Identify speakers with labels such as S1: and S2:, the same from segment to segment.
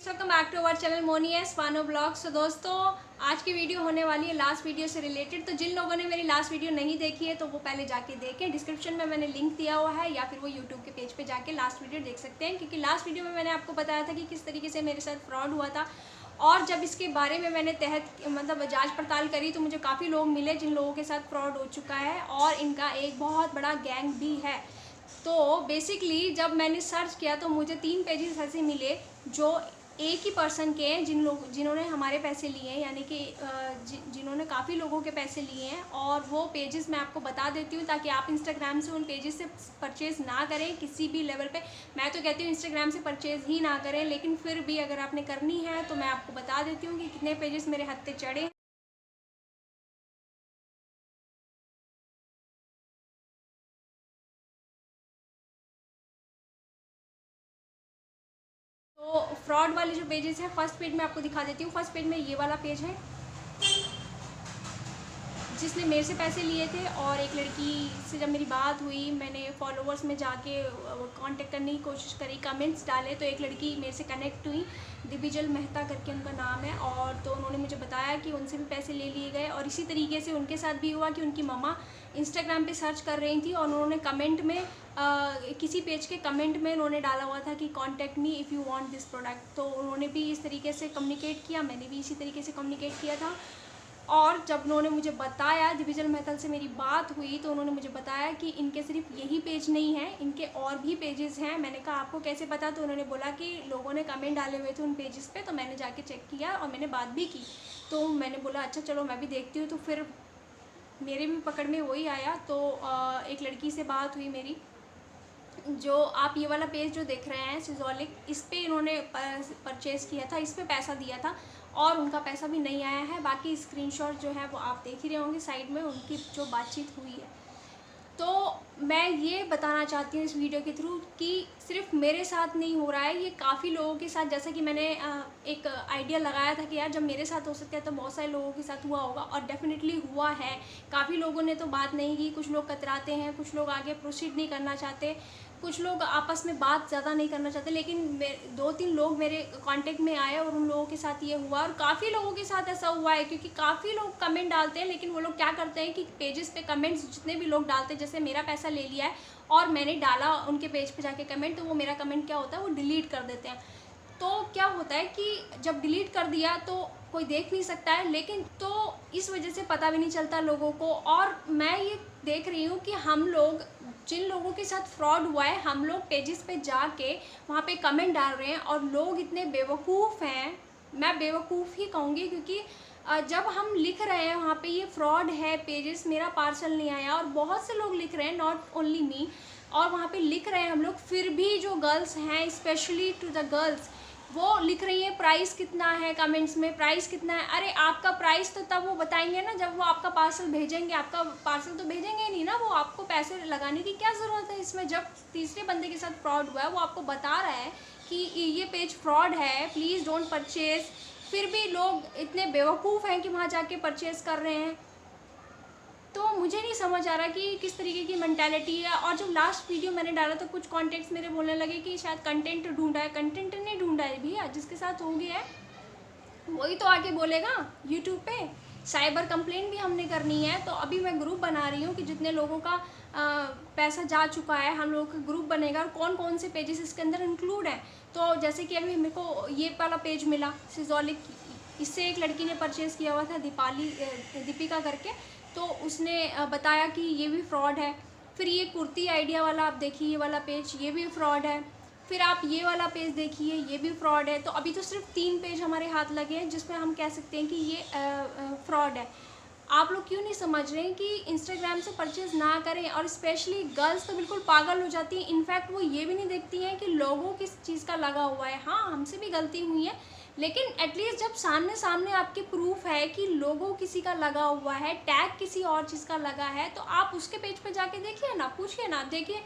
S1: Welcome back to our channel मोनियस फानो blogs. तो दोस्तों, आज की वीडियो होने वाली है लास्ट वीडियो से रिलेटेड। तो जिन लोगों ने मेरी लास्ट वीडियो नहीं देखी है तो वो पहले जाके देखें, डिस्क्रिप्शन में मैंने लिंक दिया हुआ है, या फिर वो यूट्यूब के पेज पे जाके लास्ट वीडियो देख सकते हैं। क्योंकि लास्ट वीडियो में मैंने आपको बताया था कि किस तरीके से मेरे साथ फ्रॉड हुआ था, और जब इसके बारे में मैंने जांच पड़ताल करी तो मुझे काफ़ी लोग मिले जिन लोगों के साथ फ्रॉड हो चुका है, और इनका एक बहुत बड़ा गैंग भी है। तो बेसिकली जब मैंने सर्च किया तो मुझे 3 पेजेस ऐसे मिले जो एक ही पर्सन के हैं, जिन्होंने हमारे पैसे लिए हैं, यानी कि जिन्होंने काफ़ी लोगों के पैसे लिए हैं। और वो पेजेस मैं आपको बता देती हूँ ताकि आप इंस्टाग्राम से उन पेजेस से परचेज़ ना करें किसी भी लेवल पे। मैं तो कहती हूँ इंस्टाग्राम से परचेज़ ही ना करें, लेकिन फिर भी अगर आपने करनी है तो मैं आपको बता देती हूँ कि कितने पेजेस मेरे हत्थे चढ़े। तो फ्रॉड वाले जो पेजेस हैं, फर्स्ट पेज में आपको दिखा देती हूँ। फर्स्ट पेज में ये वाला पेज है जिसने मेरे से पैसे लिए थे, और एक लड़की से जब मेरी बात हुई, मैंने फॉलोवर्स में जाके कांटेक्ट करने की कोशिश करी, कमेंट्स डाले, तो एक लड़की मेरे से कनेक्ट हुई, दिविजल मेहता करके उनका नाम है। और तो उन्होंने मुझे बताया कि उनसे भी पैसे ले लिए गए, और इसी तरीके से उनके साथ भी हुआ कि उनकी मम्मा इंस्टाग्राम पे सर्च कर रही थी, और उन्होंने कमेंट में किसी पेज के कमेंट में उन्होंने डाला हुआ था कि contact me if you want this product. तो उन्होंने भी इस तरीके से कम्युनिकेट किया, मैंने भी इसी तरीके से कम्युनिकेट किया था। और जब उन्होंने मुझे बताया, दिविजल मेहता से मेरी बात हुई, तो उन्होंने मुझे बताया कि इनके सिर्फ यही पेज नहीं है, इनके और भी पेजेस हैं। मैंने कहा आपको कैसे पता? तो उन्होंने बोला कि लोगों ने कमेंट डाले हुए थे उन पेजेस पे, तो मैंने जाके चेक किया और मैंने बात भी की। तो मैंने बोला अच्छा चलो मैं भी देखती हूँ। तो फिर मेरे भी पकड़ में वही आया। तो एक लड़की से बात हुई मेरी, जो आप ये वाला पेज जो देख रहे हैं सिजोलिक, इस पे इन्होंने परचेज़ किया था, इस पे पैसा दिया था, और उनका पैसा भी नहीं आया है। बाकी स्क्रीनशॉट जो है वो आप देख ही रहे होंगे साइड में, उनकी जो बातचीत हुई है। तो मैं ये बताना चाहती हूँ इस वीडियो के थ्रू कि सिर्फ मेरे साथ नहीं हो रहा है, ये काफ़ी लोगों के साथ। जैसा कि मैंने एक आइडिया लगाया था कि यार जब मेरे साथ हो सकता है तो बहुत सारे लोगों के साथ हुआ होगा, और डेफिनेटली हुआ है। काफ़ी लोगों ने तो बात नहीं की, कुछ लोग कतराते हैं, कुछ लोग आगे प्रोसीड नहीं करना चाहते, कुछ लोग आपस में बात ज़्यादा नहीं करना चाहते। लेकिन 2-3 लोग मेरे कांटेक्ट में आए और उन लोगों के साथ ये हुआ, और काफ़ी लोगों के साथ ऐसा हुआ है। क्योंकि काफ़ी लोग कमेंट डालते हैं, लेकिन वो लोग क्या करते हैं कि पेजेस पे कमेंट्स जितने भी लोग डालते हैं, जैसे मेरा पैसा ले लिया है और मैंने डाला उनके पेज पे जाके कमेंट, तो वो मेरा कमेंट क्या होता है, वो डिलीट कर देते हैं। तो क्या होता है कि जब डिलीट कर दिया तो कोई देख नहीं सकता है, लेकिन तो इस वजह से पता भी नहीं चलता लोगों को। और मैं ये देख रही हूँ कि हम लोग, जिन लोगों के साथ फ्रॉड हुआ है, हम लोग पेजेस पे जाके वहाँ पे कमेंट डाल रहे हैं, और लोग इतने बेवकूफ़ हैं, मैं बेवकूफ़ ही कहूँगी। क्योंकि जब हम लिख रहे हैं वहाँ पे ये फ्रॉड है, पेजेस मेरा पार्सल नहीं आया, और बहुत से लोग लिख रहे हैं, नॉट ओनली मी, और वहाँ पे लिख रहे हैं हम लोग, फिर भी जो गर्ल्स हैं, स्पेशली टू द गर्ल्स, वो लिख रही है प्राइस कितना है, कमेंट्स में प्राइस कितना है। अरे आपका प्राइस तो तब वो बताएंगे ना जब वो आपका पार्सल भेजेंगे, आपका पार्सल तो भेजेंगे ही नहीं ना, वो आपको पैसे लगाने की क्या ज़रूरत है इसमें। जब तीसरे बंदे के साथ फ्रॉड हुआ है, वो आपको बता रहा है कि ये पेज फ्रॉड है, प्लीज़ डोंट परचेज़, फिर भी लोग इतने बेवकूफ़ हैं कि वहाँ जाके परचेज़ कर रहे हैं। तो मुझे नहीं समझ आ रहा कि किस तरीके की मेंटालिटी है। और जब लास्ट वीडियो मैंने डाला तो कुछ कॉन्टेक्ट्स मेरे बोलने लगे कि शायद कंटेंट ढूंढा है। कंटेंट नहीं ढूंढा है भैया, जिसके साथ हो गया है वही तो आके बोलेगा यूट्यूब पे। साइबर कंप्लेंट भी हमने करनी है, तो अभी मैं ग्रुप बना रही हूँ कि जितने लोगों का पैसा जा चुका है, हम लोगों का ग्रुप बनेगा, और कौन कौन से पेजेस इसके अंदर इंक्लूड हैं। तो जैसे कि अभी मेरे को ये वाला पेज मिला सिजोलिक, इससे एक लड़की ने परचेज़ किया हुआ था, दीपिका करके, तो उसने बताया कि ये भी फ्रॉड है। फिर ये कुर्ती आइडिया वाला आप देखिए, ये वाला पेज, ये भी फ्रॉड है। फिर आप ये वाला पेज देखिए, ये भी फ्रॉड है। तो अभी तो सिर्फ 3 पेज हमारे हाथ लगे हैं जिसमें हम कह सकते हैं कि ये फ्रॉड है। आप लोग क्यों नहीं समझ रहे हैं कि इंस्टाग्राम से परचेज़ ना करें। और स्पेशली गर्ल्स तो बिल्कुल पागल हो जाती हैं। इनफैक्ट वो ये भी नहीं देखती हैं कि लोगों किस चीज़ का लगा हुआ है। हाँ, हमसे भी गलती हुई है, लेकिन एटलीस्ट जब सामने सामने आपके प्रूफ है कि लोगो किसी का लगा हुआ है, टैग किसी और चीज़ का लगा है, तो आप उसके पेज पे जाके देखिए ना, पूछिए ना। देखिए,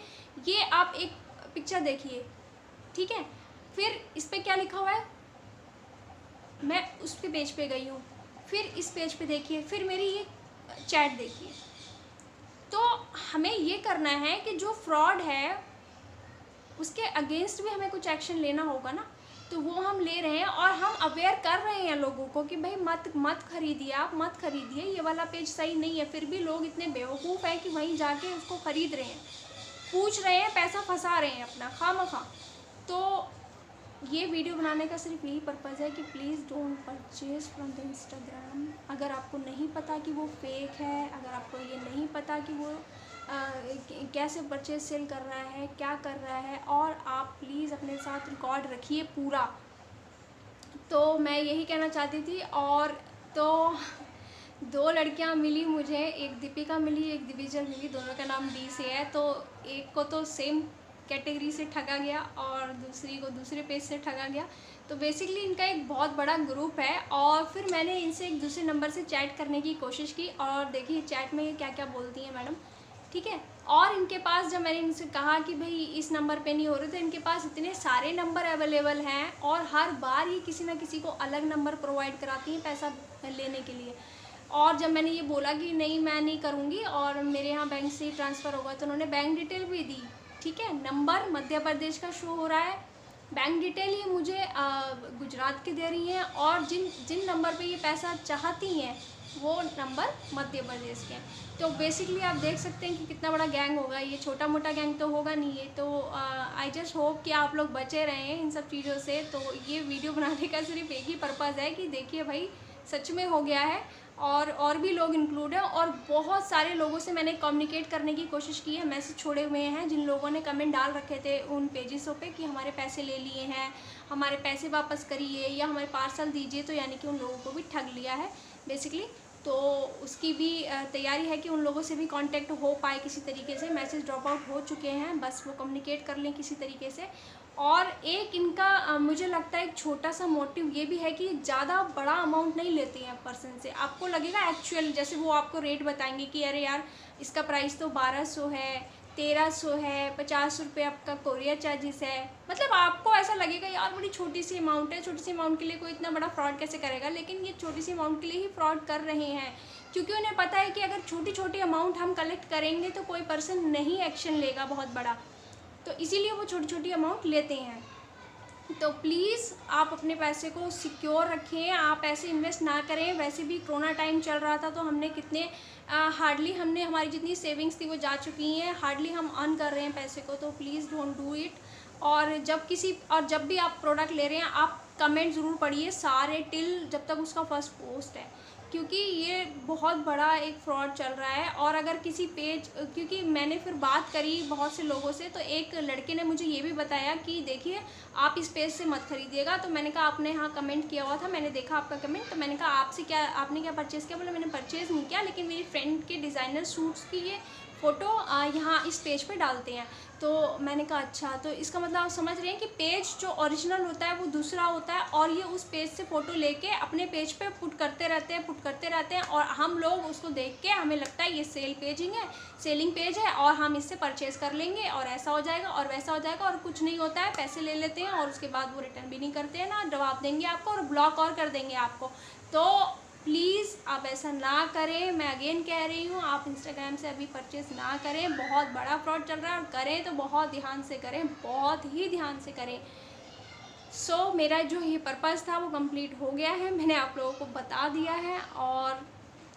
S1: ये आप एक पिक्चर देखिए, ठीक है, फिर इस पे क्या लिखा हुआ है, मैं उसके पेज पे गई हूँ, फिर इस पेज पे देखिए, फिर मेरी ये चैट देखिए। तो हमें ये करना है कि जो फ्रॉड है उसके अगेंस्ट भी हमें कुछ एक्शन लेना होगा ना। तो वो हम ले रहे हैं और हम अवेयर कर रहे हैं लोगों को कि भाई मत खरीदिए, आप मत खरीदिए, ये वाला पेज सही नहीं है। फिर भी लोग इतने बेवकूफ़ हैं कि वहीं जाके उसको ख़रीद रहे हैं, पूछ रहे हैं, पैसा फंसा रहे हैं अपना खामखा। तो ये वीडियो बनाने का सिर्फ यही पर्पज़ है कि please don't purchase from the Instagram. अगर आपको नहीं पता कि वो फेक है, अगर आपको ये नहीं पता कि वो कैसे परचेज सेल कर रहा है, क्या कर रहा है, और आप प्लीज़ अपने साथ रिकॉर्ड रखिए पूरा। तो मैं यही कहना चाहती थी। और तो 2 लड़कियां मिली मुझे, एक दीपिका मिली, एक दिविजल मिली, दोनों का नाम डी से है। तो एक को तो सेम कैटेगरी से ठगा गया और दूसरी को दूसरे पेज से ठगा गया। तो बेसिकली इनका एक बहुत बड़ा ग्रुप है। और फिर मैंने इनसे एक दूसरे नंबर से चैट करने की कोशिश की और देखिए चैट में क्या क्या बोलती हैं मैडम, ठीक है। और इनके पास जब मैंने इनसे कहा कि भाई इस नंबर पे नहीं हो रहे, तो इनके पास इतने सारे नंबर अवेलेबल हैं और हर बार ये किसी ना किसी को अलग नंबर प्रोवाइड कराती हैं पैसा लेने के लिए। और जब मैंने ये बोला कि नहीं मैं नहीं करूँगी और मेरे यहाँ बैंक से ही ट्रांसफ़र होगा, तो उन्होंने बैंक डिटेल भी दी, ठीक है। नंबर मध्य प्रदेश का शो हो रहा है, बैंक डिटेल ये मुझे गुजरात के दे रही हैं, और जिन नंबर पे ये पैसा चाहती हैं वो नंबर मध्य प्रदेश के हैं। तो बेसिकली आप देख सकते हैं कि कितना बड़ा गैंग होगा, ये छोटा मोटा गैंग तो होगा नहीं है। तो आई जस्ट होप कि आप लोग बचे रहें इन सब चीज़ों से। तो ये वीडियो बनाने का सिर्फ एक ही पर्पज़ है कि देखिए भाई सच में हो गया है, और भी लोग इंक्लूड हैं, और बहुत सारे लोगों से मैंने कम्युनिकेट करने की कोशिश की है, मैसेज छोड़े हुए हैं, जिन लोगों ने कमेंट डाल रखे थे उन पेजेसों पे कि हमारे पैसे ले लिए हैं, हमारे पैसे वापस करिए या हमारे पार्सल दीजिए। तो यानी कि उन लोगों को भी ठग लिया है बेसिकली। तो उसकी भी तैयारी है कि उन लोगों से भी कांटेक्ट हो पाए किसी तरीके से। मैसेज ड्रॉप आउट हो चुके हैं, बस वो कम्युनिकेट कर लें किसी तरीके से। और एक इनका मुझे लगता है एक छोटा सा मोटिव ये भी है कि ज़्यादा बड़ा अमाउंट नहीं लेते हैं पर्सन से। आपको लगेगा एक्चुअल, जैसे वो आपको रेट बताएंगे कि अरे यार इसका प्राइस तो 1200 है, 1300 है, 50 रुपये आपका कोरियर चार्जेस है। मतलब आपको ऐसा लगेगा यार बड़ी छोटी सी अमाउंट है, छोटी सी अमाउंट के लिए कोई इतना बड़ा फ्रॉड कैसे करेगा। लेकिन ये छोटी सी अमाउंट के लिए ही फ्रॉड कर रहे हैं, क्योंकि उन्हें पता है कि अगर छोटी छोटी अमाउंट हम कलेक्ट करेंगे तो कोई पर्सन नहीं एक्शन लेगा बहुत बड़ा। तो इसीलिए वो छोटी छोटी अमाउंट लेते हैं। तो प्लीज़ आप अपने पैसे को सिक्योर रखें, आप ऐसे इन्वेस्ट ना करें। वैसे भी कोरोना टाइम चल रहा था तो हमने कितने हार्डली हमने हमारी जितनी सेविंग्स थी वो जा चुकी हैं, हार्डली हम अर्न कर रहे हैं पैसे को। तो प्लीज़ डोंट डू इट। और जब भी आप प्रोडक्ट ले रहे हैं आप कमेंट ज़रूर पढ़िए सारे टिल जब तक उसका फर्स्ट पोस्ट है, क्योंकि ये बहुत बड़ा एक फ्रॉड चल रहा है। और अगर किसी पेज, क्योंकि मैंने फिर बात करी बहुत से लोगों से, तो एक लड़के ने मुझे ये भी बताया कि देखिए आप इस पेज से मत खरीदिएगा। तो मैंने कहा आपने यहाँ कमेंट किया हुआ था, मैंने देखा आपका कमेंट, तो मैंने कहा आपने क्या परचेज़ किया? बोला मैंने परचेज़ नहीं किया, लेकिन मेरी फ्रेंड के डिज़ाइनर सूट्स की ये फ़ोटो यहाँ इस पेज पे डालते हैं। तो मैंने कहा अच्छा, तो इसका मतलब आप समझ रहे हैं कि पेज जो ओरिजिनल होता है वो दूसरा होता है, और ये उस पेज से फ़ोटो लेके अपने पेज पे पुट करते रहते हैं, और हम लोग उसको देख के हमें लगता है ये सेलिंग पेज है और हम इससे परचेज़ कर लेंगे और ऐसा हो जाएगा और वैसा हो जाएगा, और कुछ नहीं होता है। पैसे ले लेते हैं और उसके बाद वो रिटर्न भी नहीं करते हैं, ना जवाब देंगे आपको, और ब्लॉक और कर देंगे आपको। तो प्लीज़ आप ऐसा ना करें, मैं अगेन कह रही हूँ, आप इंस्टाग्राम से अभी परचेज़ ना करें। बहुत बड़ा फ्रॉड चल रहा है, और करें तो बहुत ध्यान से करें, बहुत ही ध्यान से करें। सो मेरा जो ये पर्पज़ था वो कंप्लीट हो गया है, मैंने आप लोगों को बता दिया है। और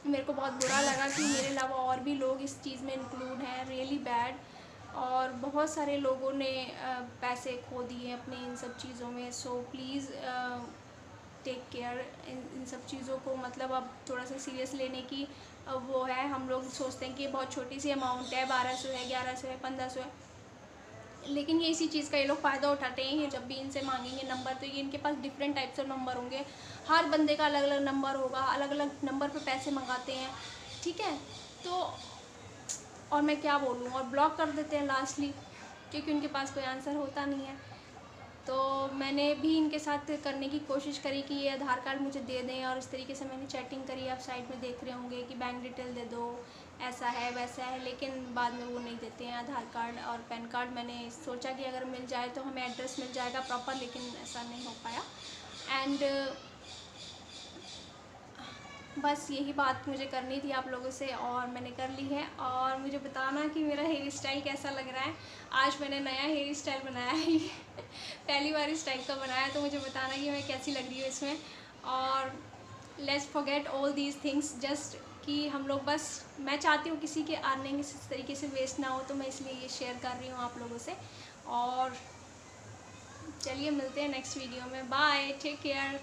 S1: मेरे को बहुत बुरा लगा कि मेरे अलावा और भी लोग इस चीज़ में इंक्लूड हैं, रियली बैड। और बहुत सारे लोगों ने पैसे खो दिए अपने इन सब चीज़ों में। सो प्लीज़ टेक केयर इन सब चीज़ों को, मतलब अब थोड़ा सा सीरियस लेने की वो है। हम लोग सोचते हैं कि बहुत छोटी सी अमाउंट है, 1200 है, 1100 है, 1500 है, लेकिन ये इसी चीज़ का ये लोग फ़ायदा उठाते हैं। ये जब भी इनसे मांगेंगे नंबर, तो ये इनके पास डिफरेंट टाइप्स ऑफ नंबर होंगे, हर बंदे का अलग अलग नंबर होगा, अलग अलग नंबर पे पैसे मंगाते हैं, ठीक है। तो और मैं क्या बोलूँ, और ब्लॉक कर देते हैं लास्टली, क्योंकि उनके पास कोई आंसर होता नहीं है। तो मैंने भी इनके साथ करने की कोशिश करी कि ये आधार कार्ड मुझे दे दें, और इस तरीके से मैंने चैटिंग करी, आप साइड में देख रहे होंगे कि बैंक डिटेल दे दो, ऐसा है वैसा है, लेकिन बाद में वो नहीं देते हैं आधार कार्ड और पैन कार्ड। मैंने सोचा कि अगर मिल जाए तो हमें एड्रेस मिल जाएगा प्रॉपर, लेकिन ऐसा नहीं हो पाया। एंड बस यही बात मुझे करनी थी आप लोगों से और मैंने कर ली है। और मुझे बताना कि मेरा हेयर स्टाइल कैसा लग रहा है। आज मैंने नया हेयर स्टाइल बनाया है पहली बार इस टाइप का बनाया, तो मुझे बताना कि मैं कैसी लग रही हूँ इसमें। और let's forget all these things, just कि हम लोग बस, मैं चाहती हूँ किसी के अर्निंग इस तरीके से वेस्ट ना हो, तो मैं इसलिए ये शेयर कर रही हूँ आप लोगों से। और चलिए मिलते हैं नेक्स्ट वीडियो में। Bye, take care.